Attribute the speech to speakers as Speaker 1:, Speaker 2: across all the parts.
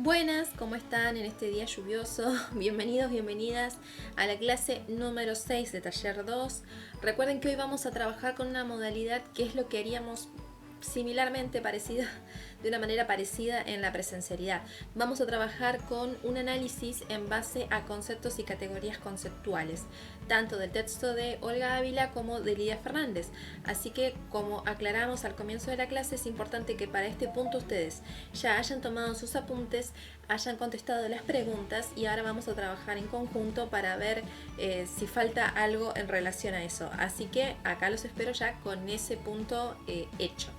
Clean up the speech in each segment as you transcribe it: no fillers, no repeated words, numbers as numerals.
Speaker 1: Buenas, ¿cómo están en este día lluvioso? Bienvenidos, bienvenidas a la clase número 6 de taller 2. Recuerden que hoy vamos a trabajar con una modalidad que es lo que haríamos similarmente parecida, de una manera parecida en la presencialidad. Vamos a trabajar con un análisis en base a conceptos y categorías conceptuales, tanto del texto de Olga Ávila como de Lidia Fernández. Así que, como aclaramos al comienzo de la clase, es importante que para este punto ustedes ya hayan tomado sus apuntes, hayan contestado las preguntas y ahora vamos a trabajar en conjunto para ver si falta algo en relación a eso. Así que acá los espero ya con ese punto hecho.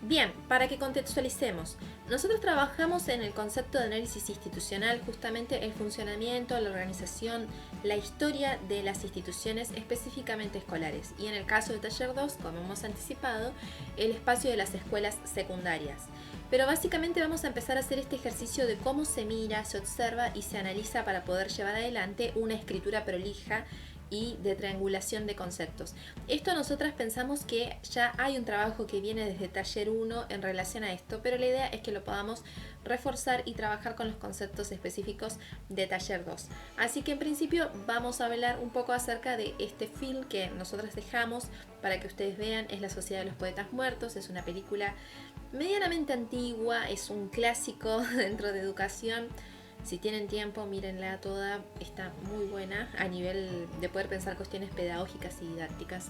Speaker 1: Bien, para que contextualicemos, nosotros trabajamos en el concepto de análisis institucional, justamente el funcionamiento, la organización, la historia de las instituciones específicamente escolares. Y en el caso de taller 2, como hemos anticipado, el espacio de las escuelas secundarias. Pero básicamente vamos a empezar a hacer este ejercicio de cómo se mira, se observa y se analiza para poder llevar adelante una escritura prolija y de triangulación de conceptos. Esto nosotras pensamos que ya hay un trabajo que viene desde taller 1 en relación a esto, pero la idea es que lo podamos reforzar y trabajar con los conceptos específicos de taller 2. Así que en principio vamos a hablar un poco acerca de este film que nosotras dejamos para que ustedes vean. Es La Sociedad de los Poetas Muertos, es una película medianamente antigua, es un clásico dentro de educación. Si tienen tiempo, mírenla toda, está muy buena a nivel de poder pensar cuestiones pedagógicas y didácticas.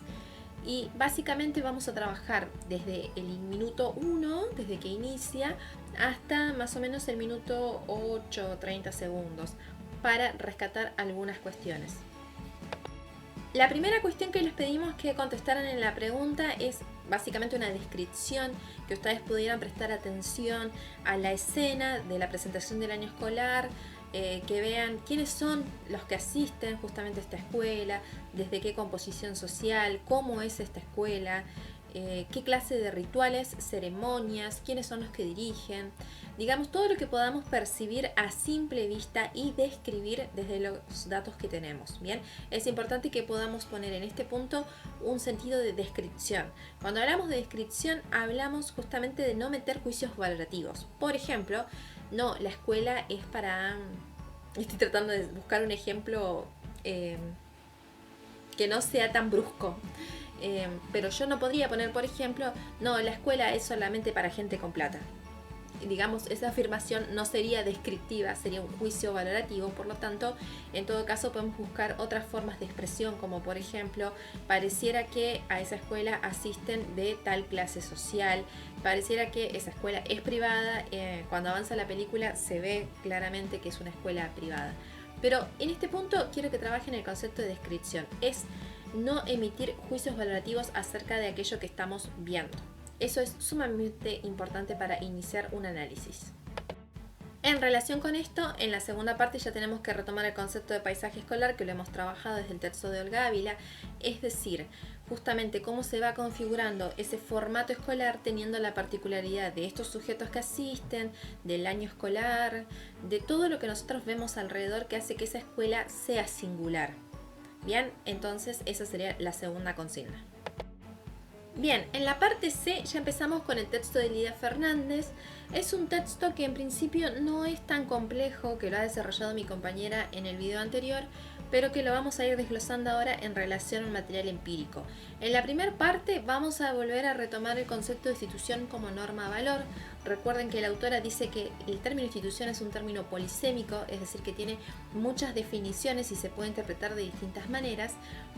Speaker 1: Y básicamente vamos a trabajar desde el minuto 1, desde que inicia, hasta más o menos el minuto 8 o 30 segundos, para rescatar algunas cuestiones. La primera cuestión que les pedimos que contestaran en la pregunta es básicamente una descripción, que ustedes pudieran prestar atención a la escena de la presentación del año escolar, que vean quiénes son los que asisten justamente a esta escuela, desde qué composición social, cómo es esta escuela, qué clase de rituales, ceremonias, quiénes son los que dirigen, digamos todo lo que podamos percibir a simple vista y describir desde los datos que tenemos. Bien, es importante que podamos poner en este punto un sentido de descripción. Cuando hablamos de descripción hablamos justamente de no meter juicios valorativos. Por ejemplo, no, la escuela es para... Estoy tratando de buscar un ejemplo que no sea tan brusco. Pero yo no podría poner, por ejemplo, no, la escuela es solamente para gente con plata. Digamos, esa afirmación no sería descriptiva, sería un juicio valorativo. Por lo tanto, en todo caso podemos buscar otras formas de expresión, como por ejemplo, pareciera que a esa escuela asisten de tal clase social, pareciera que esa escuela es privada. Cuando avanza la película se ve claramente que es una escuela privada. Pero en este punto quiero que trabajen el concepto de descripción. Es no emitir juicios valorativos acerca de aquello que estamos viendo. Eso es sumamente importante para iniciar un análisis. En relación con esto, en la segunda parte ya tenemos que retomar el concepto de paisaje escolar que lo hemos trabajado desde el texto de Olga Ávila, es decir, justamente cómo se va configurando ese formato escolar teniendo la particularidad de estos sujetos que asisten, del año escolar, de todo lo que nosotros vemos alrededor que hace que esa escuela sea singular. Bien, entonces esa sería la segunda consigna. Bien, en la parte C ya empezamos con el texto de Lidia Fernández. Es un texto que en principio no es tan complejo, que lo ha desarrollado mi compañera en el video anterior, pero que lo vamos a ir desglosando ahora en relación al material empírico. En la primera parte vamos a volver a retomar el concepto de institución como norma-valor. Recuerden que la autora dice que el término institución es un término polisémico, es decir, que tiene muchas definiciones y se puede interpretar de distintas maneras,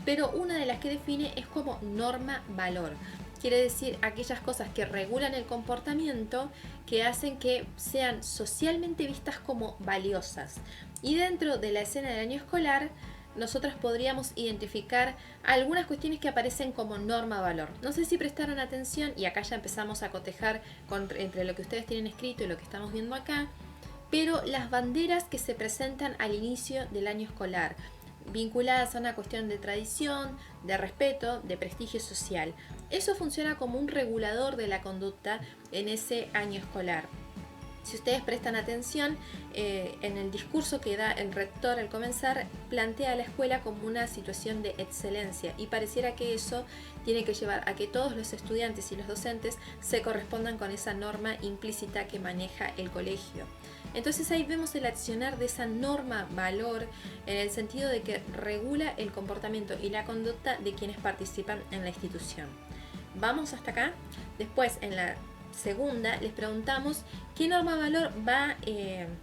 Speaker 1: pero una de las que define es como norma-valor. Quiere decir aquellas cosas que regulan el comportamiento, que hacen que sean socialmente vistas como valiosas. Y dentro de la escena del año escolar, nosotros podríamos identificar algunas cuestiones que aparecen como norma-valor. No sé si prestaron atención, y acá ya empezamos a cotejar entre lo que ustedes tienen escrito y lo que estamos viendo acá, pero las banderas que se presentan al inicio del año escolar, vinculadas a una cuestión de tradición, de respeto, de prestigio social. Eso funciona como un regulador de la conducta en ese año escolar. Si ustedes prestan atención, en el discurso que da el rector al comenzar, plantea a la escuela como una situación de excelencia y pareciera que eso tiene que llevar a que todos los estudiantes y los docentes se correspondan con esa norma implícita que maneja el colegio. Entonces ahí vemos el accionar de esa norma valor en el sentido de que regula el comportamiento y la conducta de quienes participan en la institución. ¿Vamos hasta acá? Después, en la segunda, les preguntamos qué norma valor va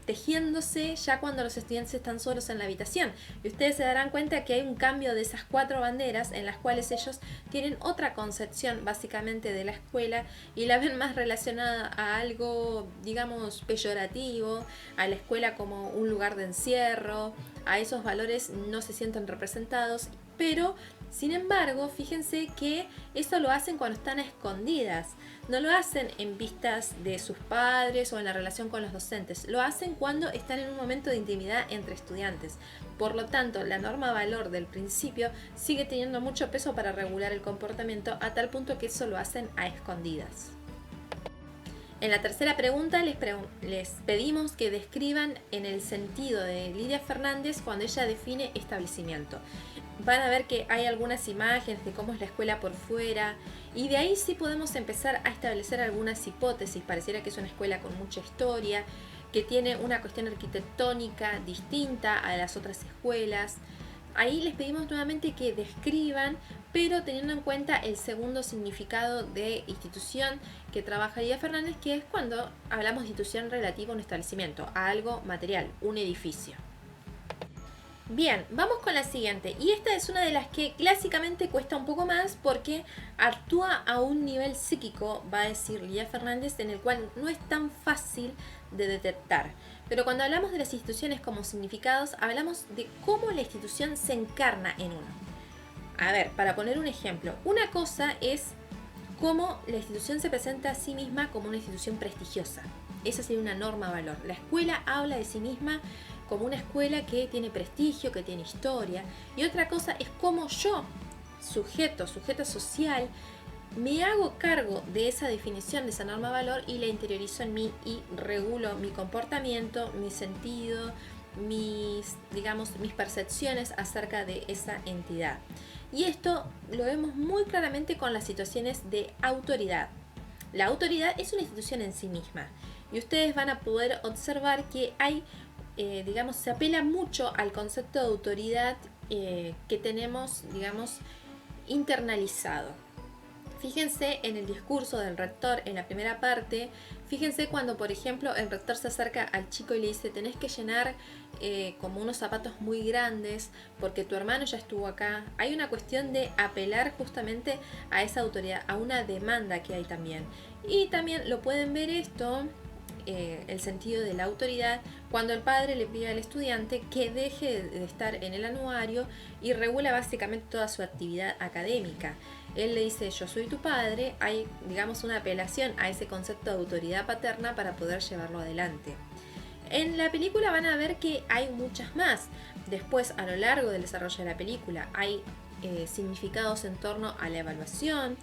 Speaker 1: tejiéndose ya cuando los estudiantes están solos en la habitación. Y ustedes se darán cuenta que hay un cambio de esas 4 banderas en las cuales ellos tienen otra concepción básicamente de la escuela y la ven más relacionada a algo, digamos, peyorativo, a la escuela como un lugar de encierro, a esos valores no se sienten representados, pero sin embargo, fíjense que eso lo hacen cuando están a escondidas. No lo hacen en vistas de sus padres o en la relación con los docentes. Lo hacen cuando están en un momento de intimidad entre estudiantes. Por lo tanto, la norma valor del principio sigue teniendo mucho peso para regular el comportamiento a tal punto que eso lo hacen a escondidas. En la tercera pregunta les pedimos que describan en el sentido de Lidia Fernández cuando ella define establecimiento. Van a ver que hay algunas imágenes de cómo es la escuela por fuera y de ahí sí podemos empezar a establecer algunas hipótesis. Pareciera que es una escuela con mucha historia, que tiene una cuestión arquitectónica distinta a las otras escuelas. Ahí les pedimos nuevamente que describan, pero teniendo en cuenta el segundo significado de institución que trabaja Lidia Fernández, que es cuando hablamos de institución relativo a un establecimiento, a algo material, un edificio. Bien, vamos con la siguiente, y esta es una de las que clásicamente cuesta un poco más porque actúa a un nivel psíquico, va a decir Lidia Fernández, en el cual no es tan fácil de detectar. Pero cuando hablamos de las instituciones como significados, hablamos de cómo la institución se encarna en uno. A ver, para poner un ejemplo, una cosa es cómo la institución se presenta a sí misma como una institución prestigiosa. Esa sería una norma valor. La escuela habla de sí misma como una escuela que tiene prestigio, que tiene historia. Y otra cosa es cómo yo, sujeta social, me hago cargo de esa definición, de esa norma valor y la interiorizo en mí y regulo mi comportamiento, mi sentido, mis percepciones acerca de esa entidad. Y esto lo vemos muy claramente con las situaciones de autoridad. La autoridad es una institución en sí misma y ustedes van a poder observar que hay, se apela mucho al concepto de autoridad que tenemos, internalizado. Fíjense en el discurso del rector en la primera parte, fíjense cuando por ejemplo el rector se acerca al chico y le dice tenés que llenar como unos zapatos muy grandes porque tu hermano ya estuvo acá. Hay una cuestión de apelar justamente a esa autoridad, a una demanda que hay también. Y también lo pueden ver esto, el sentido de la autoridad, cuando el padre le pide al estudiante que deje de estar en el anuario y regula básicamente toda su actividad académica. Él le dice yo soy tu padre, hay una apelación a ese concepto de autoridad paterna para poder llevarlo adelante. En la película van a ver que hay muchas más. Después, a lo largo del desarrollo de la película, hay significados en torno a la evaluación.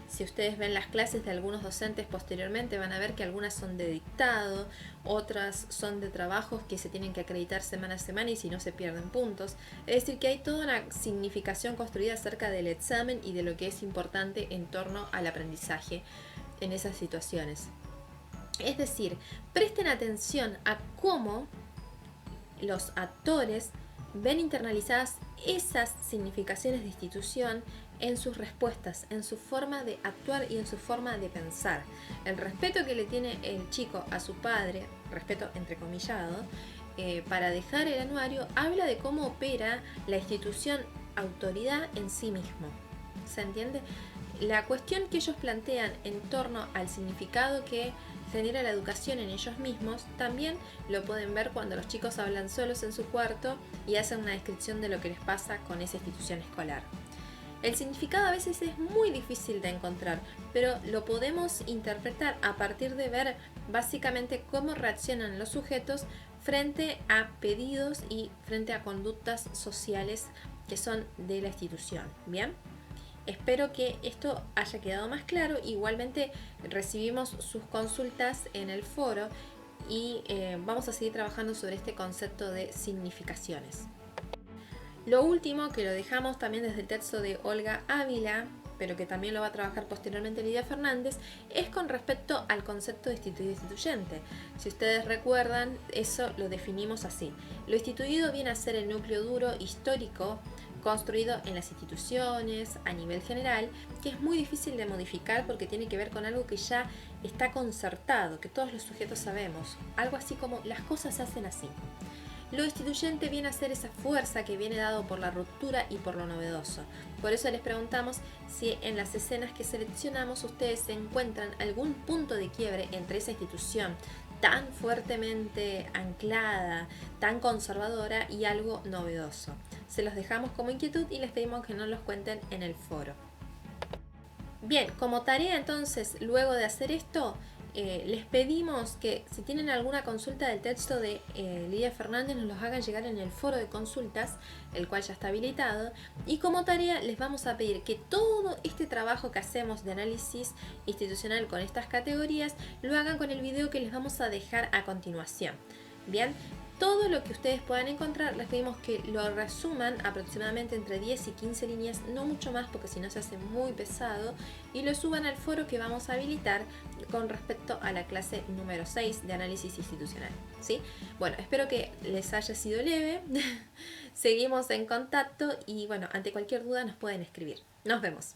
Speaker 1: Si ustedes ven las clases de algunos docentes posteriormente, van a ver que algunas son de dictado, otras son de trabajos que se tienen que acreditar semana a semana y si no se pierden puntos. Es decir, que hay toda una significación construida acerca del examen y de lo que es importante en torno al aprendizaje en esas situaciones. Es decir, presten atención a cómo los actores ven internalizadas esas significaciones de institución en sus respuestas, en su forma de actuar y en su forma de pensar. El respeto que le tiene el chico a su padre, respeto entrecomillado, para dejar el anuario, habla de cómo opera la institución autoridad en sí mismo. ¿Se entiende? La cuestión que ellos plantean en torno al significado que genera la educación en ellos mismos, también lo pueden ver cuando los chicos hablan solos en su cuarto y hacen una descripción de lo que les pasa con esa institución escolar. El significado a veces es muy difícil de encontrar, pero lo podemos interpretar a partir de ver básicamente cómo reaccionan los sujetos frente a pedidos y frente a conductas sociales que son de la institución. ¿Bien? Espero que esto haya quedado más claro. Igualmente recibimos sus consultas en el foro y vamos a seguir trabajando sobre este concepto de significaciones. Lo último, que lo dejamos también desde el texto de Olga Ávila, pero que también lo va a trabajar posteriormente Lidia Fernández, es con respecto al concepto de instituido instituyente. Si ustedes recuerdan, eso lo definimos así. Lo instituido viene a ser el núcleo duro histórico construido en las instituciones a nivel general, que es muy difícil de modificar porque tiene que ver con algo que ya está concertado, que todos los sujetos sabemos. Algo así como las cosas se hacen así. Lo instituyente viene a ser esa fuerza que viene dado por la ruptura y por lo novedoso. Por eso les preguntamos si en las escenas que seleccionamos ustedes se encuentran algún punto de quiebre entre esa institución tan fuertemente anclada, tan conservadora y algo novedoso. Se los dejamos como inquietud y les pedimos que nos los cuenten en el foro. Bien, como tarea entonces, luego de hacer esto, les pedimos que si tienen alguna consulta del texto de Lidia Fernández nos los hagan llegar en el foro de consultas, el cual ya está habilitado, y como tarea les vamos a pedir que todo este trabajo que hacemos de análisis institucional con estas categorías lo hagan con el video que les vamos a dejar a continuación. Bien, todo lo que ustedes puedan encontrar les pedimos que lo resuman aproximadamente entre 10 y 15 líneas, no mucho más porque si no se hace muy pesado, y lo suban al foro que vamos a habilitar con respecto a la clase número 6 de análisis institucional, ¿sí? Bueno, espero que les haya sido leve, seguimos en contacto y bueno, ante cualquier duda nos pueden escribir. Nos vemos.